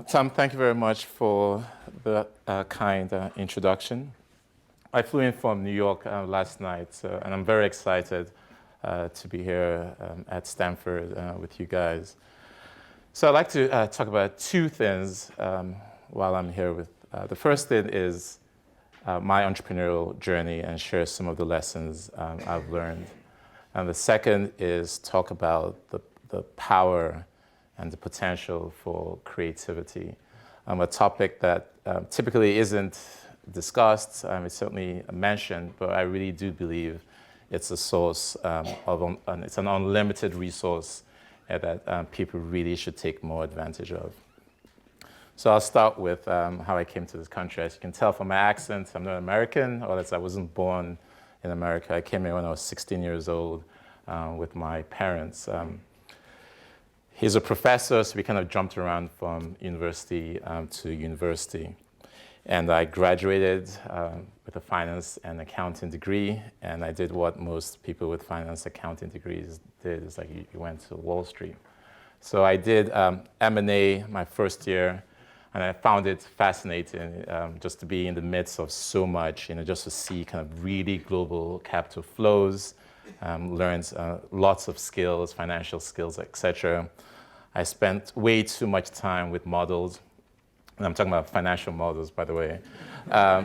Tom, thank you very much for the kind introduction. I flew in from New York last night, and I'm very excited to be here at Stanford with you guys. So I'd like to talk about two things while I'm here. The first thing is my entrepreneurial journey and share some of the lessons I've learned. And the second is talk about the power and the potential for creativity. A topic that typically isn't discussed, it's certainly mentioned, but I really do believe it's a source it's an unlimited resource that people really should take more advantage of. So I'll start with how I came to this country. As you can tell from my accent, I'm not American, or else I wasn't born in America. I came here when I was 16 years old with my parents. He's a professor, so we kind of jumped around from university to university. And I graduated with a finance and accounting degree, and I did what most people with finance accounting degrees did, is like you went to Wall Street. So I did M&A my first year, and I found it fascinating just to be in the midst of so much, just to see kind of really global capital flows, learned lots of skills, financial skills, etc. I spent way too much time with models, and I'm talking about financial models, by the way.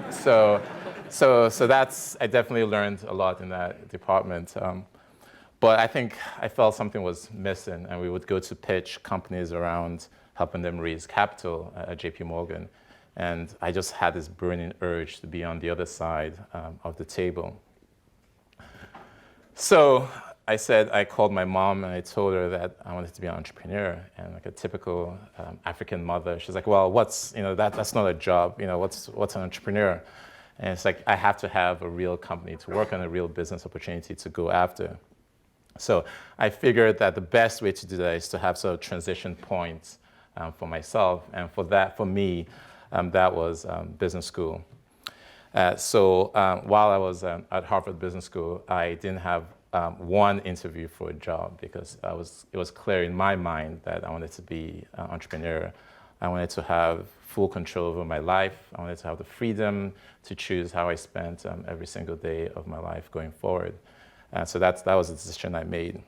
So I definitely learned a lot in that department. But I think I felt something was missing, and we would go to pitch companies around helping them raise capital at JP Morgan. And I just had this burning urge to be on the other side of the table. So I called my mom and I told her that I wanted to be an entrepreneur, and like a typical African mother, she's like, well, that's not a job, what's an entrepreneur? And it's like, I have to have a real company to work on, a real business opportunity to go after. So I figured that the best way to do that is to have sort of transition points for myself, and for me, that was business school. So while I was at Harvard Business School, I didn't have one interview for a job because it was clear in my mind that I wanted to be an entrepreneur. I wanted to have full control over my life. I wanted to have the freedom to choose how I spent every single day of my life going forward. So that was the decision I made.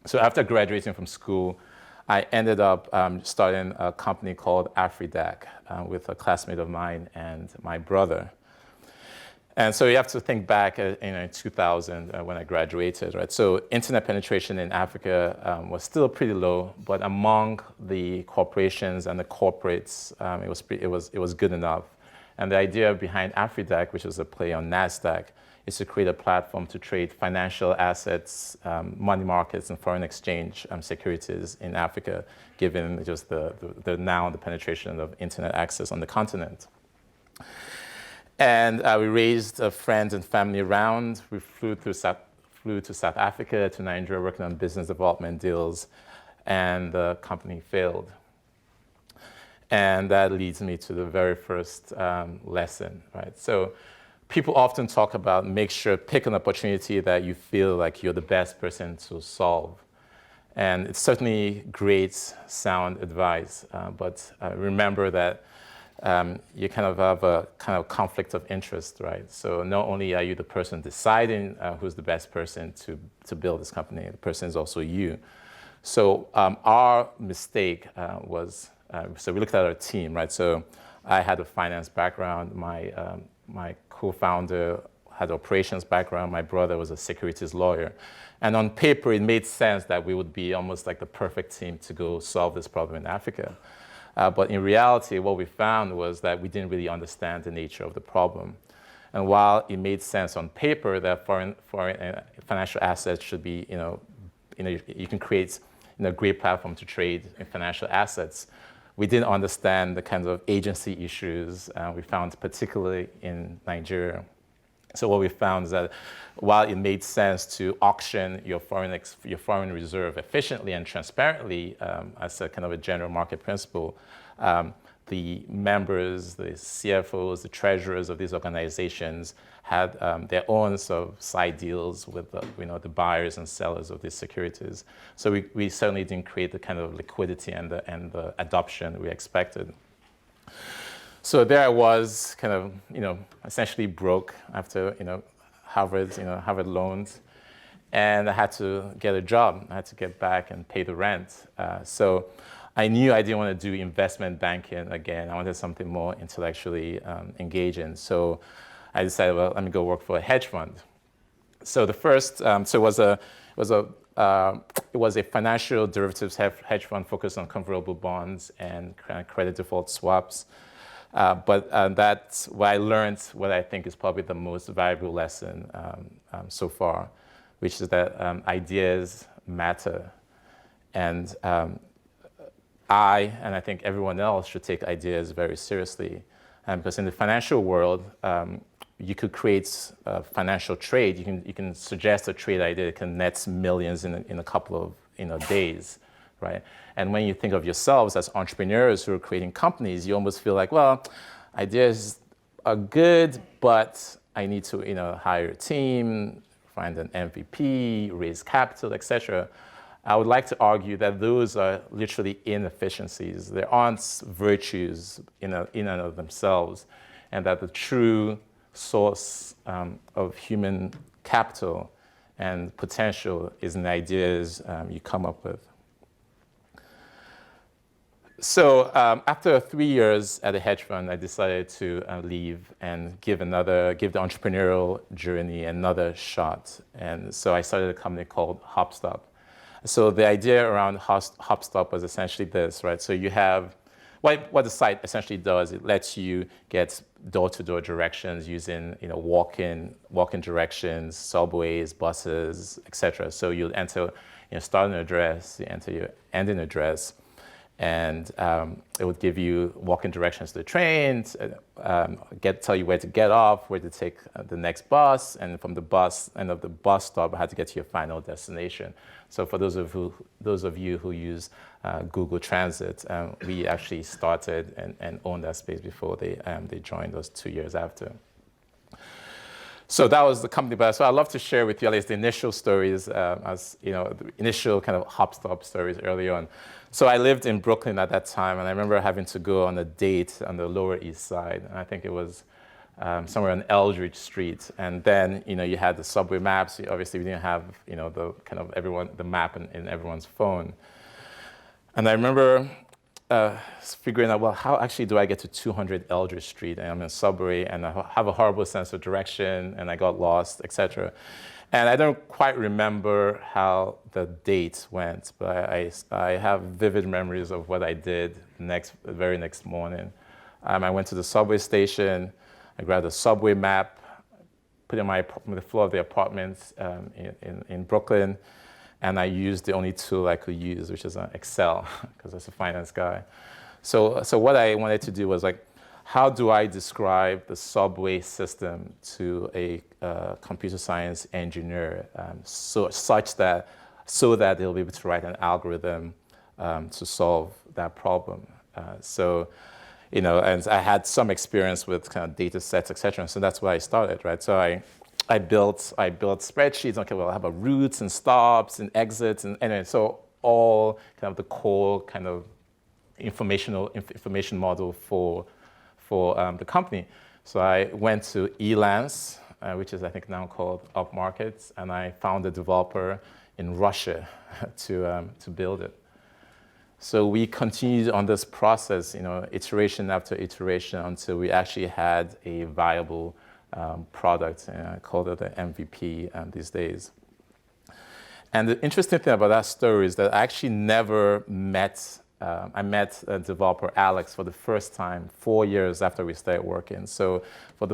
So after graduating from school, I ended up starting a company called AfriDac with a classmate of mine and my brother. And so you have to think back in 2000 when I graduated, right? So internet penetration in Africa was still pretty low, but among the corporations and the corporates, it was good enough. And the idea behind AfriDac, which was a play on NASDAQ, is to create a platform to trade financial assets, money markets, and foreign exchange securities in Africa, given just the penetration of internet access on the continent. And we raised friends and family around. We flew to South Africa, to Nigeria, working on business development deals, and the company failed. And that leads me to the very first lesson, right? So people often talk about pick an opportunity that you feel like you're the best person to solve. And it's certainly great, sound advice, but remember that you kind of have a kind of conflict of interest, right? So not only are you the person deciding who's the best person to build this company, the person is also you. So our mistake was, so we looked at our team, right? So I had a finance background. My co-founder had operations background. My brother was a securities lawyer. And on paper, it made sense that we would be almost like the perfect team to go solve this problem in Africa. But in reality, what we found was that we didn't really understand the nature of the problem. And while it made sense on paper that foreign financial assets should be, you can create a great platform to trade in financial assets, we didn't understand the kinds of agency issues we found, particularly in Nigeria. So what we found is that while it made sense to auction your foreign reserve efficiently and transparently as a kind of a general market principle, the members, the CFOs, the treasurers of these organizations had their own sort of side deals with the buyers and sellers of these securities. So we certainly didn't create the kind of liquidity and the adoption we expected. So there I was, kind of, essentially broke after, Harvard loans, and I had to get a job. I had to get back and pay the rent. So I knew I didn't want to do investment banking again. I wanted something more intellectually engaging. So I decided, well, let me go work for a hedge fund. So the first, it was a financial derivatives hedge fund focused on convertible bonds and credit default swaps. But that's where I learned what I think is probably the most valuable lesson so far, which is that ideas matter. And I think everyone else should take ideas very seriously. Because in the financial world, you could create a financial trade. You can suggest a trade idea that can net millions in a couple of days, right? And when you think of yourselves as entrepreneurs who are creating companies, you almost feel like, well, ideas are good, but I need to hire a team, find an MVP, raise capital, etc. I would like to argue that those are literally inefficiencies. There aren't virtues in and of themselves, and that the true source of human capital and potential is in the ideas you come up with. So after 3 years at a hedge fund, I decided to leave and give the entrepreneurial journey another shot. And so I started a company called HopStop. So the idea around HopStop was essentially this, right? So you have, what the site essentially does, it lets you get door-to-door directions using walk-in directions, subways, buses, etc. So you'll enter your starting address, you enter your ending address, and it would give you walking directions to the trains, tell you where to get off, where to take the next bus, and from the end of the bus stop, how to get to your final destination. So for those of you who use Google Transit, we actually started and owned that space before they joined us 2 years after. So that was the company. But so I'd love to share with you at least the initial stories, the initial kind of HopStop stories early on. So I lived in Brooklyn at that time, and I remember having to go on a date on the Lower East Side, and I think it was somewhere on Eldridge Street. And then you had the subway maps. Obviously, we didn't have the kind of the map in everyone's phone. And I remember figuring out, well, how actually do I get to 200 Eldridge Street? And I'm in a subway, and I have a horrible sense of direction, and I got lost, etc. And I don't quite remember how the date went, but I have vivid memories of what I did the very next morning. I went to the subway station, I grabbed a subway map, put it on the floor of the apartment in Brooklyn, and I used the only tool I could use, which is Excel, because I was a finance guy. So what I wanted to do was how do I describe the subway system to a computer science engineer so that they'll be able to write an algorithm to solve that problem. And I had some experience with kind of data sets, et cetera. So that's where I started, right? So I built spreadsheets. Okay, well, I have routes and stops and exits, and anyway, so all kind of the core kind of information model for the company. So I went to Elance, which is I think now called Upmarket, and I found a developer in Russia to build it. So we continued on this process, iteration after iteration, until we actually had a viable product. I called it the MVP these days. And the interesting thing about that story is that I actually never met. I met developer Alex for the first time 4 years after we started working. So for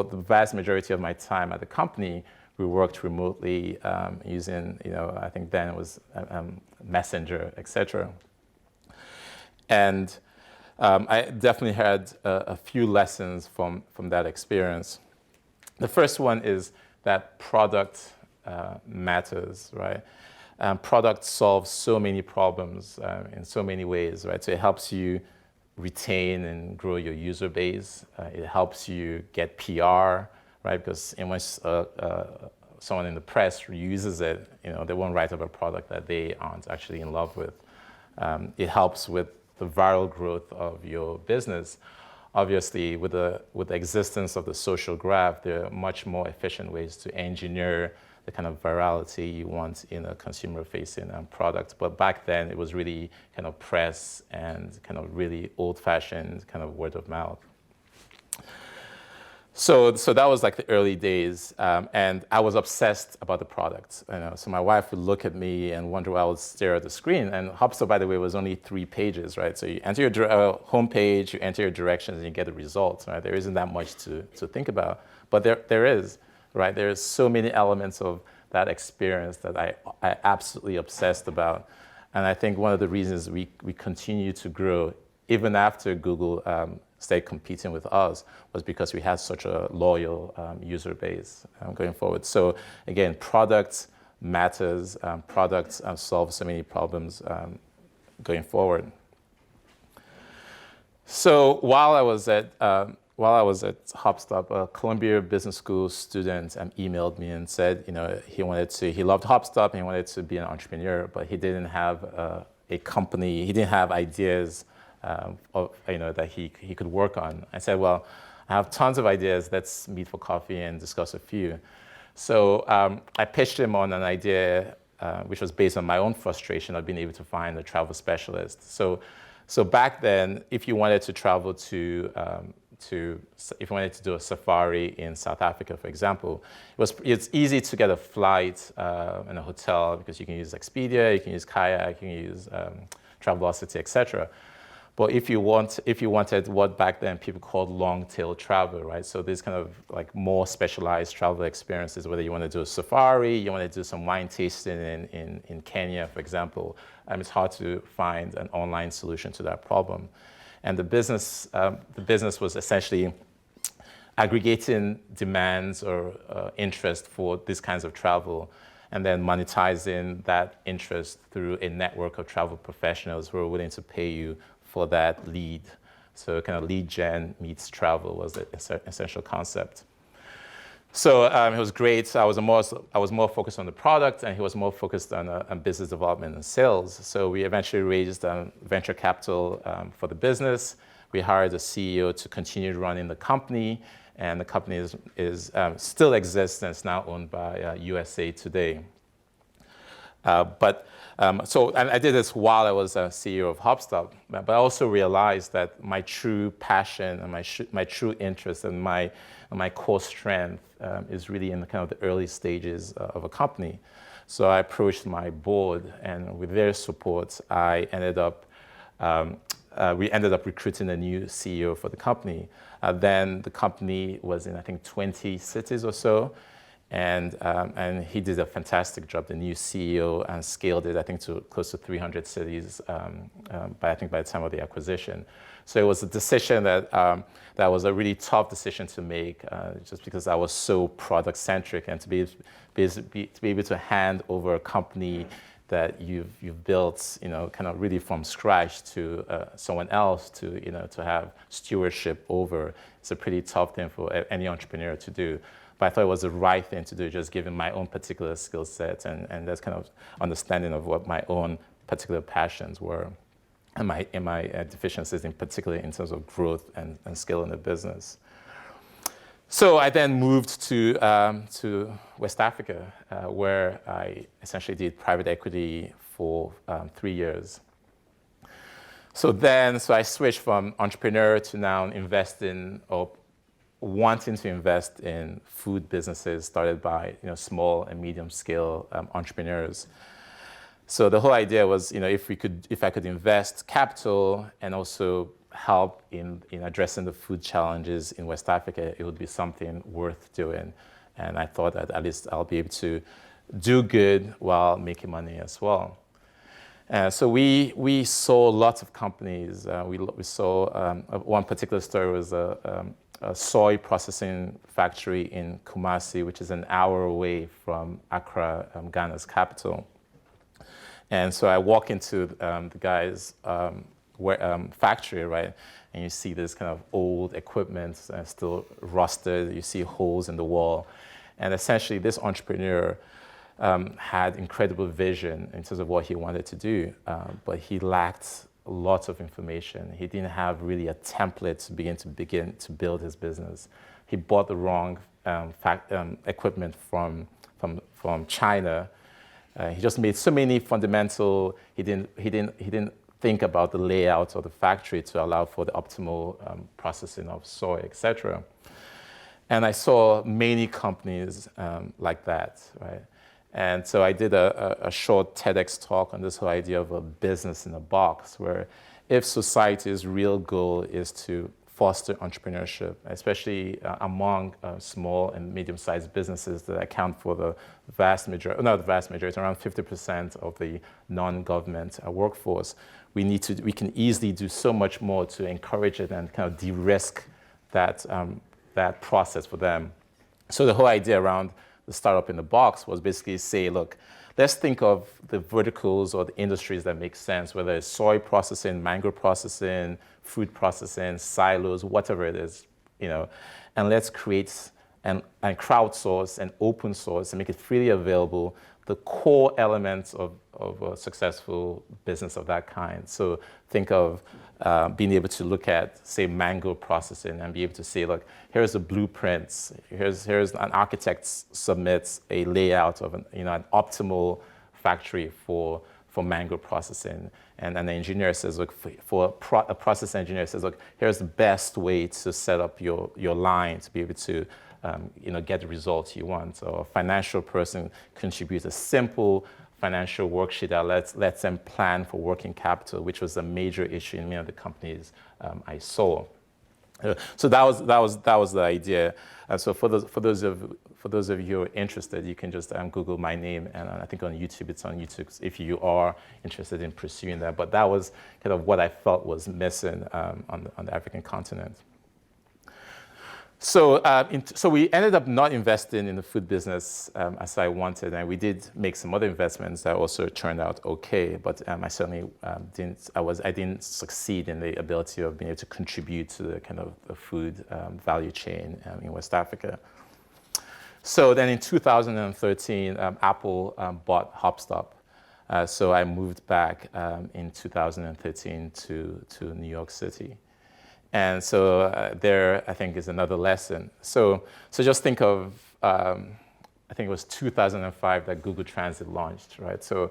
the vast majority of my time at the company, we worked remotely using, I think then it was Messenger, etc. And I definitely had a few lessons from that experience. The first one is that product matters, right? Product solves so many problems in so many ways, right? So it helps you retain and grow your user base. It helps you get PR, right? Because once someone in the press uses it, they won't write about a product that they aren't actually in love with. It helps with the viral growth of your business. Obviously, with the existence of the social graph, there are much more efficient ways to engineer the kind of virality you want in a consumer-facing product. But back then, it was really kind of press and kind of really old-fashioned kind of word of mouth. So that was like the early days, and I was obsessed about the product. So my wife would look at me and wonder why I would stare at the screen. And HopStop, by the way, was only 3 pages, right? So you enter your homepage, you enter your directions, and you get the results, right? There isn't that much to think about, but there is, right? There's so many elements of that experience that I absolutely obsessed about. And I think one of the reasons we continue to grow, even after Google started competing with us, was because we had such a loyal user base going forward. So again, product matters. Products solve so many problems going forward. So while I was at HopStop, a Columbia Business School student emailed me and said, he loved HopStop and he wanted to be an entrepreneur, but he didn't have a company. He didn't have ideas that he could work on. I said, well, I have tons of ideas. Let's meet for coffee and discuss a few. So I pitched him on an idea which was based on my own frustration of being able to find a travel specialist. So back then, if you wanted to travel if you wanted to do a safari in South Africa, for example, it's easy to get a flight and a hotel because you can use Expedia, you can use Kayak, you can use Travelocity, etc. But if you wanted what back then people called long-tail travel, right? So these kind of like more specialized travel experiences, whether you want to do a safari, you want to do some wine tasting in Kenya, for example, it's hard to find an online solution to that problem. And the business was essentially aggregating demands or interest for these kinds of travel, and then monetizing that interest through a network of travel professionals who are willing to pay you for that lead. So kind of lead gen meets travel was the essential concept. So it was great. So I was more focused on the product, and he was more focused on business development and sales. So we eventually raised venture capital for the business. We hired a CEO to continue running the company, and the company still exists and is now owned by USA Today. And I did this while I was a CEO of HopStop, but I also realized that my true passion and my true interest and my core strength is really in the kind of the early stages of a company. So I approached my board, and with their support, we ended up recruiting a new CEO for the company. Then the company was in, I think, 20 cities or so. And he did a fantastic job, the new CEO, and scaled it, I think, to close to 300 cities by the time of the acquisition. So it was a decision that was a really tough decision to make, just because I was so product-centric, and to be able to hand over a company that you've built, kind of really from scratch to someone else to have stewardship over. It's a pretty tough thing for any entrepreneur to do. But I thought it was the right thing to do, just given my own particular skill set and that kind of understanding of what my own particular passions were, and my deficiencies in particular in terms of growth and skill in the business. So I then moved to West Africa, where I essentially did private equity for 3 years. So I switched from entrepreneur to now investing or wanting to invest in food businesses started by small and medium scale entrepreneurs. So the whole idea was if I could invest capital and also help in addressing the food challenges in West Africa, it would be something worth doing. And I thought that at least I'll be able to do good while making money as well. So we saw lots of companies. We saw one particular story was a soy processing factory in Kumasi, which is an hour away from Accra, Ghana's capital. And so I walk into the guy's factory, right? And you see this kind of old equipment still rusted. You see holes in the wall. And essentially, this entrepreneur had incredible vision in terms of what he wanted to do, but he lacked lots of information. He didn't have really a template to begin to build his business. He bought the wrong equipment from China. He just made so many fundamental. He didn't think about the layout of the factory to allow for the optimal processing of soy, etc. And I saw many companies like that, right? And so I did a short TEDx talk on this whole idea of a business in a box, where if society's real goal is to foster entrepreneurship, especially among small and medium-sized businesses that account for the vast majority, not the vast majority, around 50% of the non-government workforce, we can easily do so much more to encourage it and kind of de-risk that process for them. So the whole idea around the startup in the box was basically say, look, let's think of the verticals or the industries that make sense, whether it's soy processing, mango processing, food processing, silos, whatever it is, and let's create and crowdsource and open source and make it freely available the core elements of a successful business of that kind. So think of being able to look at, say, mango processing and be able to say, look, here's the blueprints. Here's an architect submits a layout of an optimal factory for mango processing, and an engineer says, look, a process engineer says, look, here's the best way to set up your line to be able to get the results you want. Or a financial person contributes a simple financial worksheet that lets them plan for working capital, which was a major issue in many of the companies I saw. So that was the idea. So for those of you who are interested, you can just Google my name, and I think on YouTube, it's on YouTube if you are interested in pursuing that. But that was kind of what I felt was missing on the African continent. So we ended up not investing in the food business as I wanted, and we did make some other investments that also turned out okay. But I certainly didn't succeed in the ability of being able to contribute to the kind of the food value chain in West Africa. So then in 2013, Apple bought HopStop. So I moved back in 2013 to New York City. And so there, I think, is another lesson. So just think of, I think it was 2005 that Google Transit launched, right? So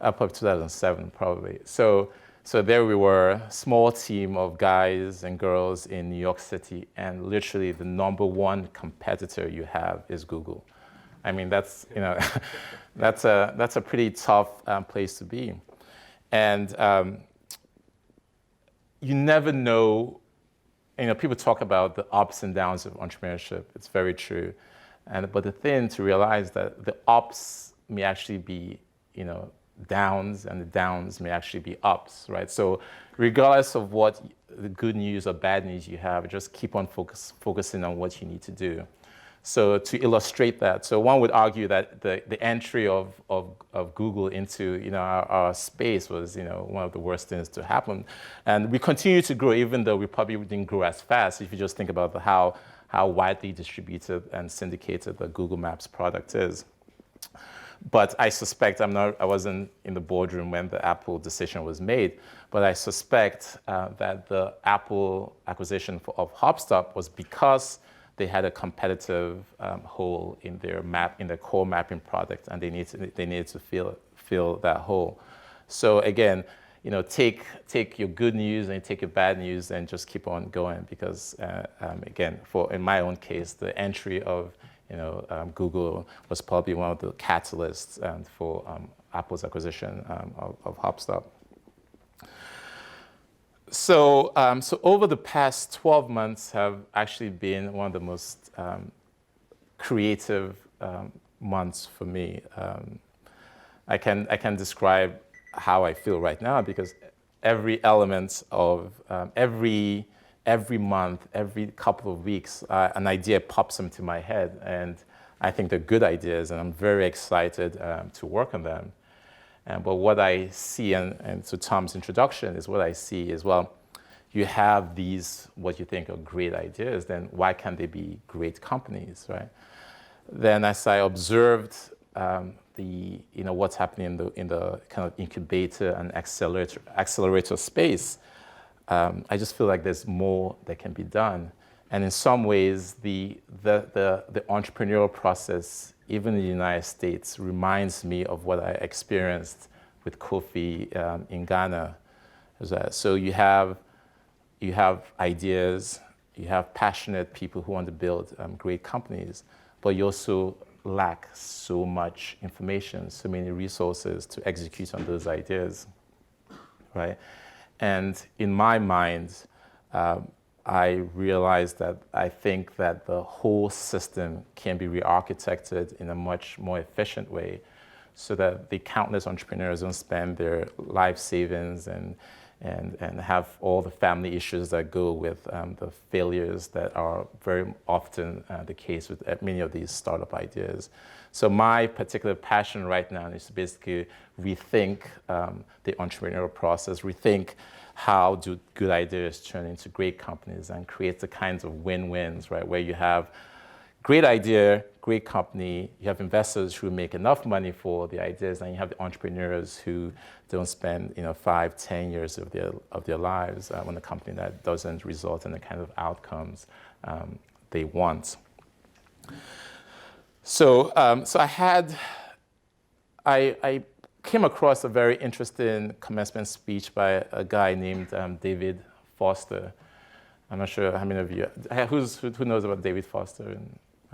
up 2007, probably. So there we were, small team of guys and girls in New York City, and literally the number one competitor you have is Google. I mean, that's that's a pretty tough place to be, and you never know. People talk about the ups and downs of entrepreneurship. It's very true. But the thing to realize that the ups may actually be, downs, and the downs may actually be ups, right? So regardless of what the good news or bad news you have, just keep on focusing on what you need to do. So to illustrate that, so one would argue that the entry of Google into our space was one of the worst things to happen, and we continue to grow even though we probably didn't grow as fast. If you just think about how widely distributed and syndicated the Google Maps product is. But I suspect I wasn't in the boardroom when the Apple decision was made, but I suspect that the Apple acquisition of HopStop was because they had a competitive hole in their core mapping product, and they needed to fill that hole. So again, take your good news and take your bad news and just keep on going, because again, in my own case, the entry of Google was probably one of the catalysts for Apple's acquisition of HopStop. So over the past 12 months have actually been one of the most creative months for me. I can describe how I feel right now, because every element of every month, every couple of weeks, an idea pops into my head, and I think they're good ideas, and I'm very excited to work on them. But what I see, and to Tom's introduction, is what I see is, well, you have these, what you think are great ideas, then why can't they be great companies, right? Then as I observed what's happening in the kind of incubator and accelerator space, I just feel like there's more that can be done. And in some ways, the entrepreneurial process, even in the United States, reminds me of what I experienced with Kofi in Ghana. So you have ideas, you have passionate people who want to build great companies, but you also lack so much information, so many resources to execute on those ideas, right? And in my mind, I realized that I think that the whole system can be re-architected in a much more efficient way so that the countless entrepreneurs don't spend their life savings and have all the family issues that go with the failures that are very often the case with many of these startup ideas. So my particular passion right now is to basically rethink the entrepreneurial process, rethink how do good ideas turn into great companies and create the kinds of win-wins, right? Where you have great idea, great company, you have investors who make enough money for the ideas, and you have the entrepreneurs who don't spend 5, 10 years of their lives on a company that doesn't result in the kind of outcomes they want. So I came across a very interesting commencement speech by a guy named David Foster. I'm not sure how many of you, who knows about David Foster?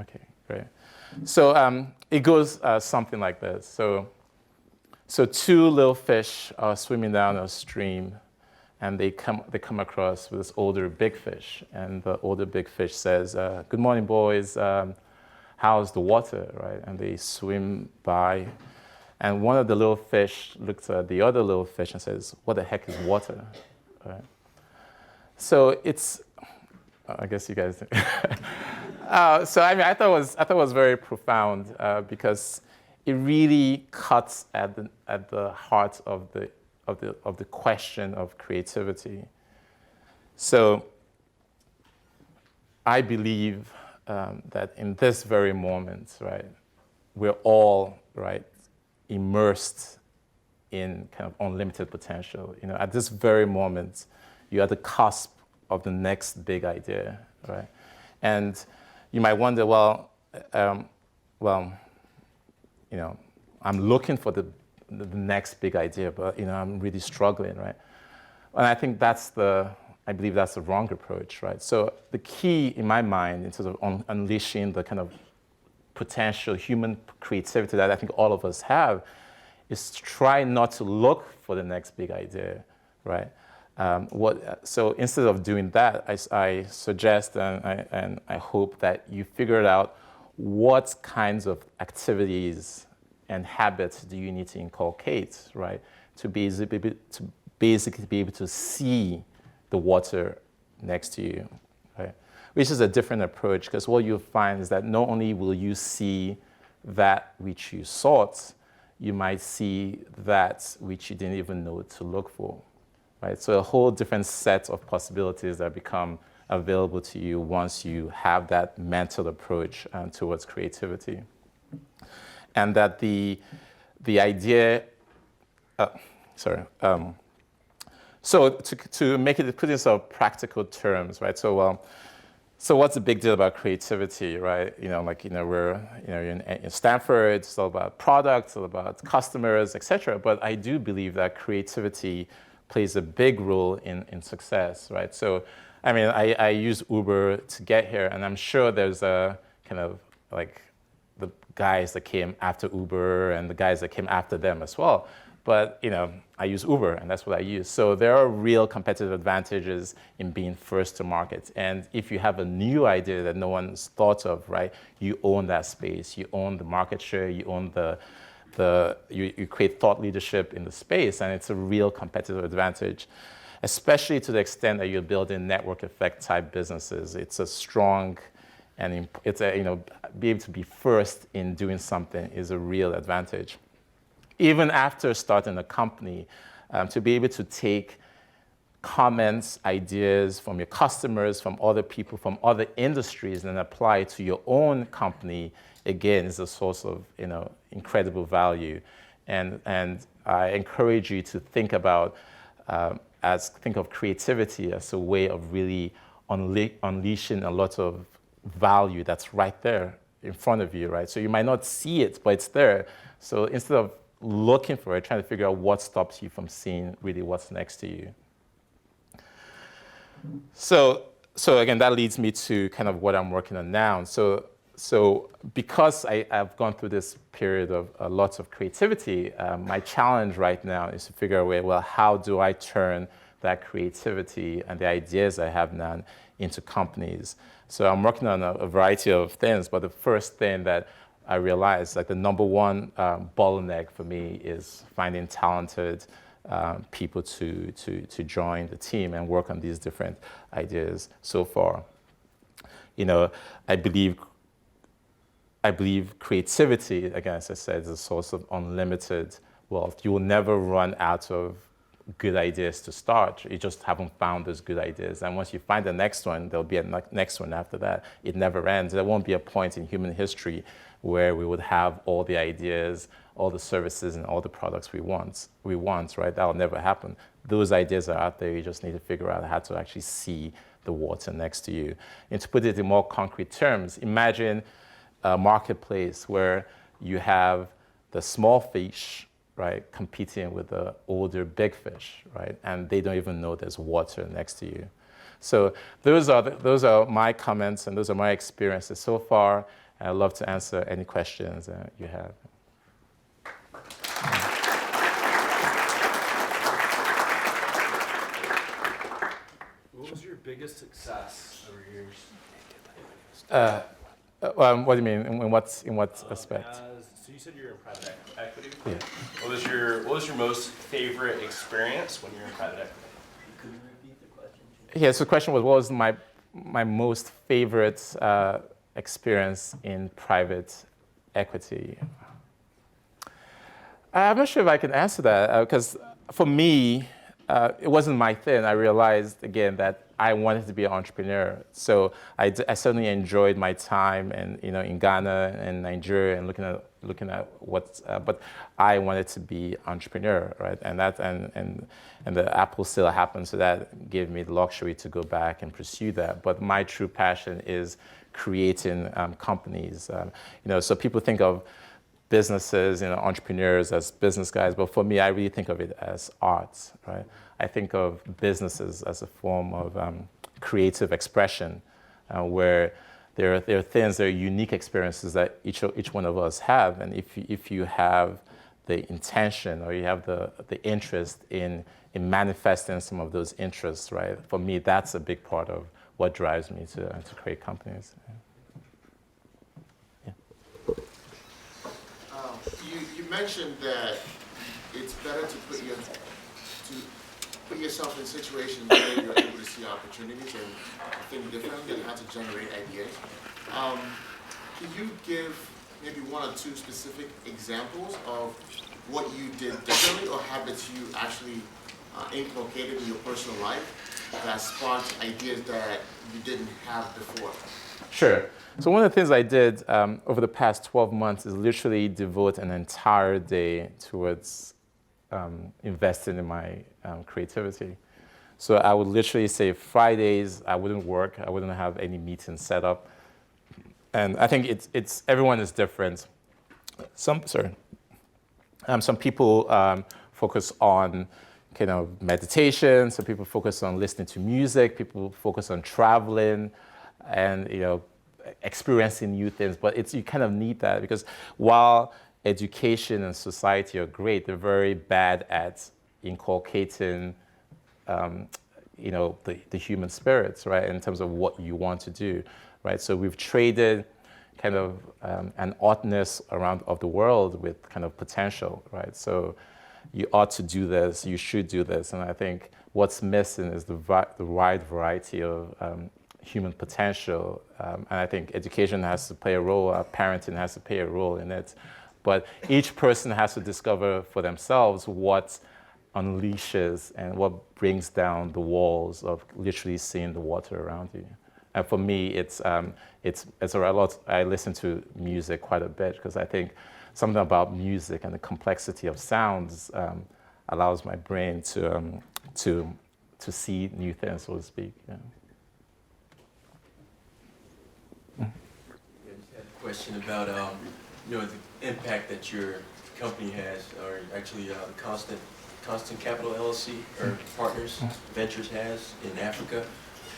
Okay, great. So it goes something like this. So two little fish are swimming down a stream, and they come across with this older big fish, and the older big fish says, "Good morning, boys. How's the water?" Right? And they swim by. And one of the little fish looks at the other little fish and says, "What the heck is water?" Right? So it's, I guess you guys. So I mean, I thought it was very profound because it really cuts at the heart of the question of creativity. So I believe that in this very moment, right, we're all immersed in kind of unlimited potential. At this very moment, you're at the cusp of the next big idea, right? And you might wonder, I'm looking for the next big idea, but I'm really struggling, right? And I think I believe that's the wrong approach, right? So the key in my mind in terms of unleashing the kind of potential human creativity that I think all of us have is to try not to look for the next big idea, right? So instead of doing that, I suggest and I hope that you figure out what kinds of activities and habits do you need to inculcate, right? To basically be able to see the water next to you, right? Which is a different approach, because what you'll find is that not only will you see that which you sought, you might see that which you didn't even know to look for, right? So a whole different set of possibilities that become available to you once you have that mental approach towards creativity. And that the idea, so to make it, put in some practical terms, right? So what's the big deal about creativity, right? We're in Stanford, it's all about products, it's all about customers, etc. But I do believe that creativity plays a big role in success, right? So, I mean, I use Uber to get here, and I'm sure there's a kind of like the guys that came after Uber and the guys that came after them as well. But I use Uber, and that's what I use. So there are real competitive advantages in being first to market. And if you have a new idea that no one's thought of, right, you own that space, you own the market share, you own you create thought leadership in the space, and it's a real competitive advantage, especially to the extent that you're building network effect type businesses. It's a strong, and be able to be first in doing something is a real advantage. even after starting a company, to be able to take comments, ideas from your customers, from other people, from other industries, and apply it to your own company, again, is a source of incredible value. And I encourage you to think about think of creativity as a way of really unleashing a lot of value that's right there in front of you, right? So you might not see it, but it's there. So instead of looking for it, trying to figure out what stops you from seeing really what's next to you. So again, that leads me to kind of what I'm working on now. So because I've gone through this period of lots of creativity, my challenge right now is to figure out a way, well, how do I turn that creativity and the ideas I have now into companies? So I'm working on a variety of things, but the first thing that I realized, like the number one bottleneck for me is finding talented people to join the team and work on these different ideas so far. I believe creativity, again, as I said, is a source of unlimited wealth. You will never run out of good ideas to start. You just haven't found those good ideas. And once you find the next one, there'll be a next one after that. It never ends. There won't be a point in human history where we would have all the ideas, all the services, and all the products we want, right? That'll never happen. Those ideas are out there. You just need to figure out how to actually see the water next to you. And to put it in more concrete terms, imagine a marketplace where you have the small fish, right, competing with the older big fish, right? And they don't even know there's water next to you. So those are my comments, and those are my experiences so far. I'd love to answer any questions you have. What was your biggest success over years? What do you mean? In what aspect? So you said you're in private equity. Yeah. What was your most favorite experience when you're in private equity? Could you repeat the question? Yeah. So the question was, what was my most favorite experience in private equity? I'm not sure if I can answer that because for me, it wasn't my thing. I realized again that I wanted to be an entrepreneur. So I certainly enjoyed my time in Ghana and Nigeria and looking at what's, but I wanted to be entrepreneur, right? And the Apple sale happened, so that gave me the luxury to go back and pursue that. But my true passion is creating companies. So people think of businesses, entrepreneurs as business guys, but for me, I really think of it as art, right? I think of businesses as a form of creative expression, where there are things, there are unique experiences that each one of us have, and if you have the intention or you have the interest in manifesting some of those interests, right? For me, that's a big part of what drives me to create companies. Yeah. You mentioned that it's better to put yourself in situations where you're able to see opportunities and think differently and how to generate ideas. Can you give maybe one or two specific examples of what you did differently or habits you actually inculcated in your personal life that sparked ideas that you didn't have before? Sure. So one of the things I did over the past 12 months is literally devote an entire day towards investing in my creativity. So I would literally say Fridays I wouldn't work, I wouldn't have any meetings set up. And I think it's everyone is different. Some people focus on kind of meditation, some people focus on listening to music, people focus on traveling and experiencing new things. But you kind of need that because while education and society are great, they're very bad at inculcating the human spirits, right, in terms of what you want to do, right? So we've traded kind of an oughtness of the world with kind of potential, right? So you ought to do this, you should do this, and I think what's missing is the wide variety of human potential, and I think education has to play a role, parenting has to play a role in it. But each person has to discover for themselves what unleashes and what brings down the walls of literally seeing the water around you. And for me, it's a lot. I listen to music quite a bit because I think something about music and the complexity of sounds allows my brain to see new things, so to speak. Yeah. I just had a question about the impact that your company has, or actually Constant Capital LLC or Partners Ventures has in Africa.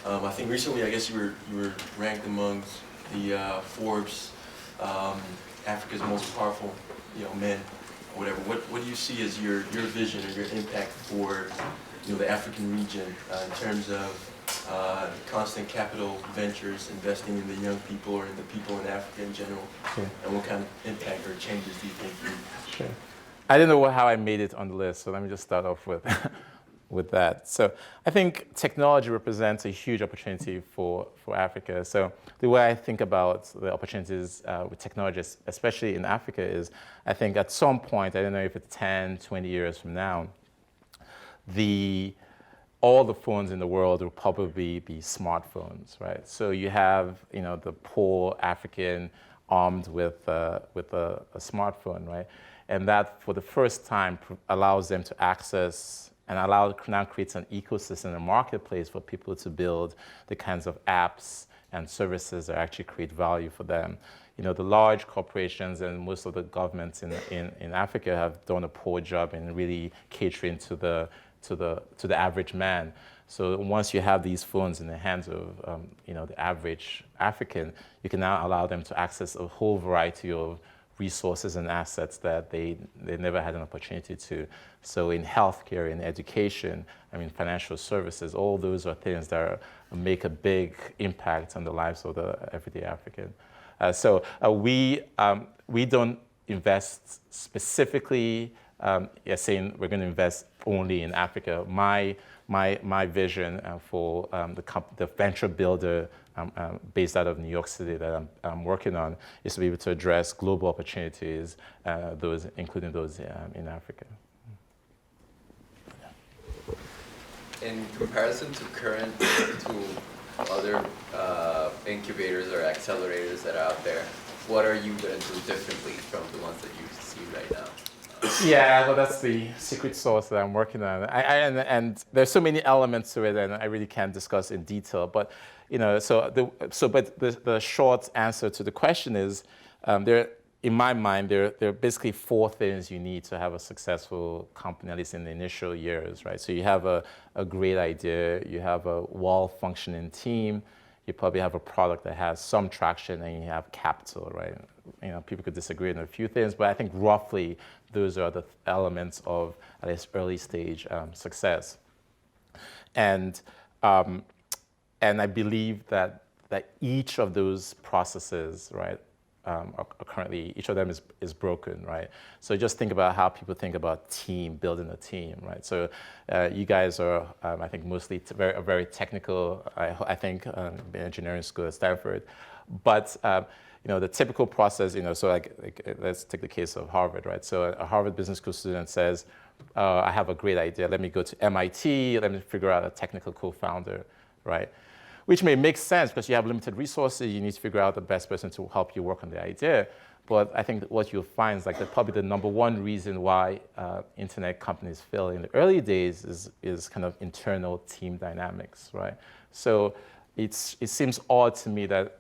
I think recently, I guess you were ranked amongst the Forbes Africa's most powerful men, or whatever. What do you see as your vision or your impact for the African region in terms of Constant Capital Ventures investing in the young people or in the people in Africa in general? Sure. And what kind of impact or changes do you think you? Sure. I don't know how I made it on the list, so let me just start off with with that. So I think technology represents a huge opportunity for Africa. So the way I think about the opportunities with technology, especially in Africa, is I think at some point, I don't know if it's 10, 20 years from now, all the phones in the world will probably be smartphones, right? So you have, the poor African armed with a smartphone, right? And that, for the first time, allows them to access and now creates an ecosystem, a marketplace for people to build the kinds of apps and services that actually create value for them. The large corporations and most of the governments in Africa have done a poor job in really catering to the average man. So once you have these phones in the hands of the average African, you can now allow them to access a whole variety of resources and assets that they never had an opportunity to. So in healthcare, in education, financial services, all those are things that make a big impact on the lives of the everyday African. So we don't invest specifically saying we're going to invest only in Africa. My vision for the venture builder based out of New York City that I'm working on is to be able to address global opportunities, including those in Africa. In comparison to other incubators or accelerators that are out there, what are you going to do differently from the ones that you see right now? Yeah, well, that's the secret sauce that I'm working on. And there's so many elements to it, and I really can't discuss in detail. But the short answer to the question is, in my mind, there are basically 4 things you need to have a successful company, at least in the initial years, right? So you have a great idea, you have a well-functioning team, you probably have a product that has some traction, and you have capital, right? People could disagree on a few things, but I think roughly those are the elements of at least early stage success. And I believe that each of those processes, right, are currently, each of them is broken, right? So just think about how people think about building a team, right? So you guys are, I think, mostly very technical, I think, in engineering school at Stanford. But the typical process, so like let's take the case of Harvard, right? So a Harvard Business School student says, I have a great idea. Let me go to MIT. Let me figure out a technical co-founder, right? Which may make sense because you have limited resources. You need to figure out the best person to help you work on the idea. But I think what you'll find is probably the number one reason why internet companies fail in the early days is kind of internal team dynamics, right? So it seems odd to me that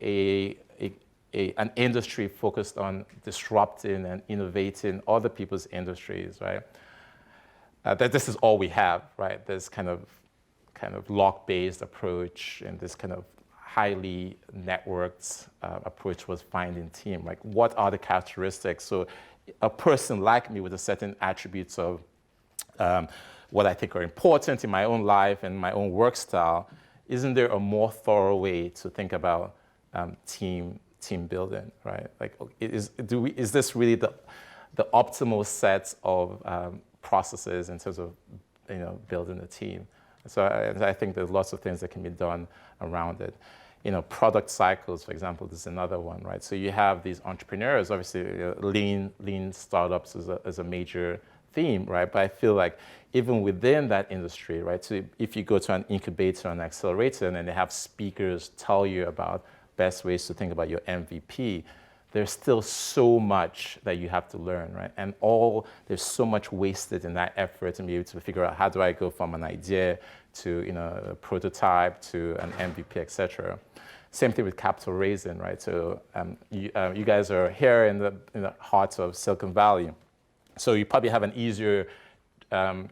an industry focused on disrupting and innovating other people's industries, right? That this is all we have, right? This kind of lock-based approach and this kind of highly networked approach was finding team. Like, what are the characteristics? So a person like me with a certain attributes of what I think are important in my own life and my own work style, isn't there a more thorough way to think about team building, right? Like, is this really the optimal set of processes in terms of building a team? So I think there's lots of things that can be done around it. product cycles, for example, this is another one, right? So you have these entrepreneurs, obviously, lean startups is a major theme, right? But I feel like even within that industry, right? So if you go to an incubator and accelerator, and then they have speakers tell you about best ways to think about your MVP, there's still so much that you have to learn, right? And there's so much wasted in that effort to be able to figure out how do I go from an idea to a prototype to an MVP, et cetera. Same thing with capital raising, right? So you guys are here in the heart of Silicon Valley, so you probably have an easier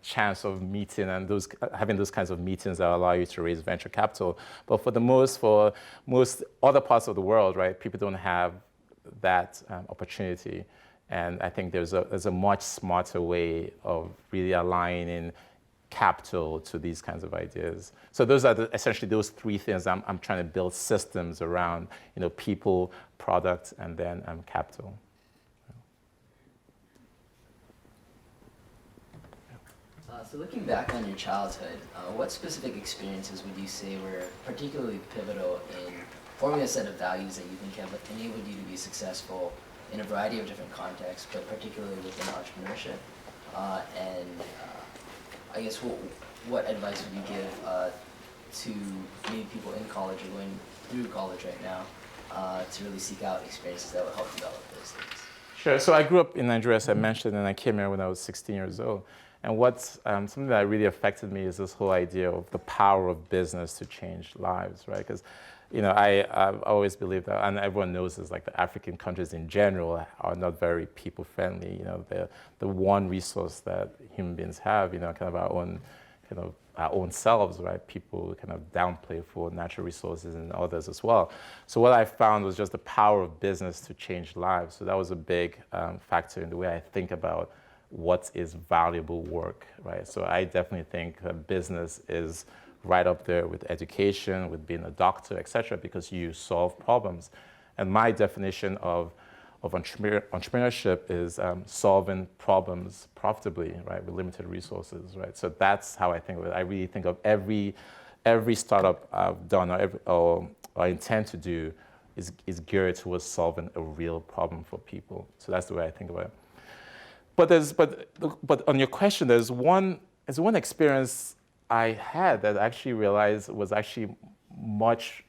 chance of meeting and having those kinds of meetings that allow you to raise venture capital. But for most other parts of the world, right, people don't have that opportunity. And I think there's a much smarter way of really aligning capital to these kinds of ideas. So those are essentially those three things I'm trying to build systems around, people, product, and then capital. So looking back on your childhood, what specific experiences would you say were particularly pivotal in forming a set of values that you think have enabled you to be successful in a variety of different contexts, but particularly within entrepreneurship? I guess what advice would you give to maybe people in college or going through college right now to really seek out experiences that would help develop those things? Sure. So I grew up in Nigeria, as I mentioned, and I came here when I was 16 years old. And something that really affected me is this whole idea of the power of business to change lives, right? Because, I've always believed that, and everyone knows this, like the African countries in general are not very people-friendly. The one resource that human beings have, kind of our own selves, right? People kind of downplay for natural resources and others as well. So what I found was just the power of business to change lives. So that was a big factor in the way I think about what is valuable work, right? So I definitely think business is right up there with education, with being a doctor, et cetera, because you solve problems. And my definition of entrepreneurship is solving problems profitably, right, with limited resources, right? So that's how I think of it. I really think of every startup I've done or I intend to do is geared towards solving a real problem for people. So that's the way I think about it. But on your question, there's one experience I had that I actually realized was actually much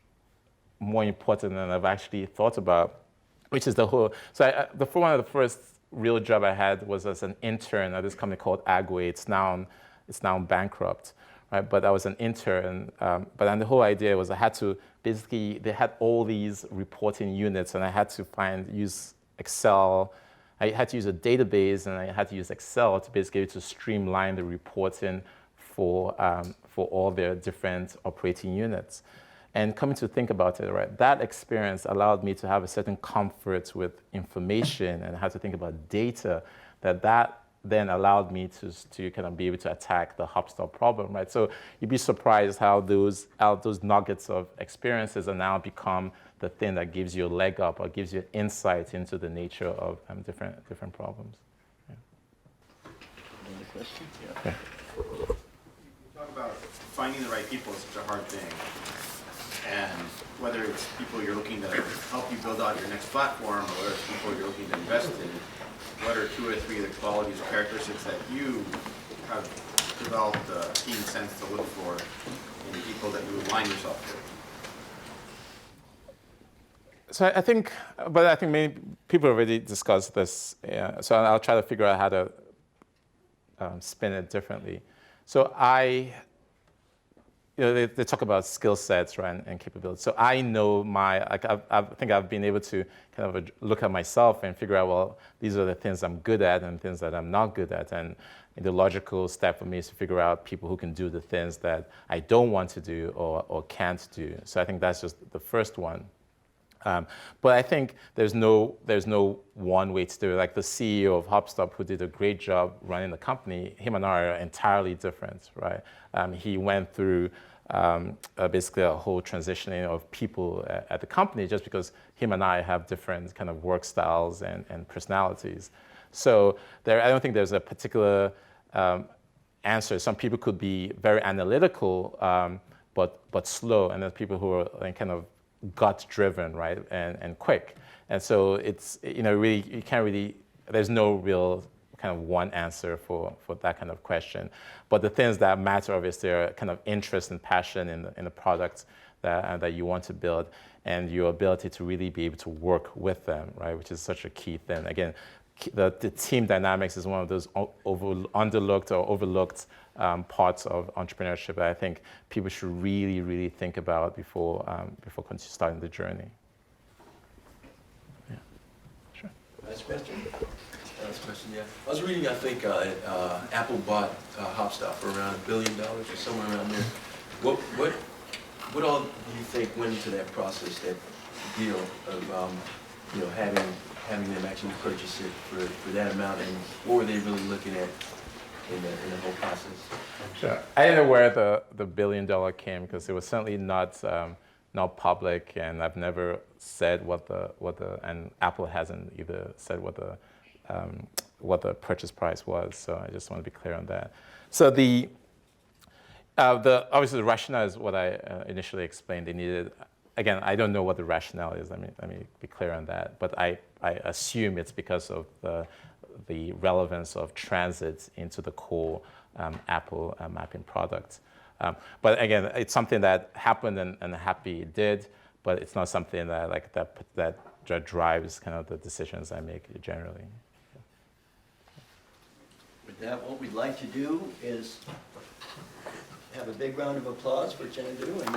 more important than I've actually thought about, which is one of the first real job I had was as an intern at this company called Agway. It's now bankrupt, right? But I was an intern. But then the whole idea was I had to they had all these reporting units, and I had to use Excel. I had to use a database, and I had to use Excel to basically streamline the reporting for all their different operating units. And coming to think about it, right, that experience allowed me to have a certain comfort with information and how to think about data that then allowed me to kind of be able to attack the HopStop problem, right? So you'd be surprised how those nuggets of experiences are now become the thing that gives you a leg up or gives you insight into the nature of different problems. Yeah. Any questions? Yeah. You talk about finding the right people is such a hard thing. And whether it's people you're looking to help you build out your next platform, or whether it's people you're looking to invest in, what are 2 or 3 of the qualities or characteristics that you have developed a keen sense to look for in people that you align yourself with? So I think many people already discussed this. Yeah, so I'll try to figure out how to spin it differently. So they talk about skill sets, right, and capabilities. So I know I think I've been able to kind of look at myself and figure out, well, these are the things I'm good at and things that I'm not good at. And the logical step for me is to figure out people who can do the things that I don't want to do or can't do. So I think that's just the first one. But I think there's no one way to do it. Like the CEO of HopStop, who did a great job running the company, him and I are entirely different, right? He went through basically a whole transitioning of people at the company just because him and I have different kind of work styles and personalities. So I don't think there's a particular answer. Some people could be very analytical, but slow, and there's people who are kind of gut-driven, right, and quick. And so it's, really, you can't really, there's no real kind of one answer for that kind of question. But the things that matter, obviously, are kind of interest and passion in the products that you want to build, and your ability to really be able to work with them, right, which is such a key thing. Again, the team dynamics is one of those underlooked or overlooked parts of entrepreneurship that I think people should really, really think about before starting the journey. Yeah, sure. Last question? Last question, yeah. I was reading, I think, Apple bought HopStop for around $1 billion or somewhere around there. What all do you think went into that process, that deal of having them actually purchase it for that amount, and what were they really looking at in the whole process? Sure. I didn't know where the $1 billion came, because it was certainly not public, and I've never said and Apple hasn't either said what the purchase price was. So I just want to be clear on that. So obviously the rationale is what I initially explained. They needed, again, I don't know what the rationale is. Let me be clear on that. But I assume it's because of the relevance of transit into the core Apple mapping product. But again, it's something that happened and happy it did. But it's not something that that drives kind of the decisions I make generally. With that, what we'd like to do is have a big round of applause for Chinedu, and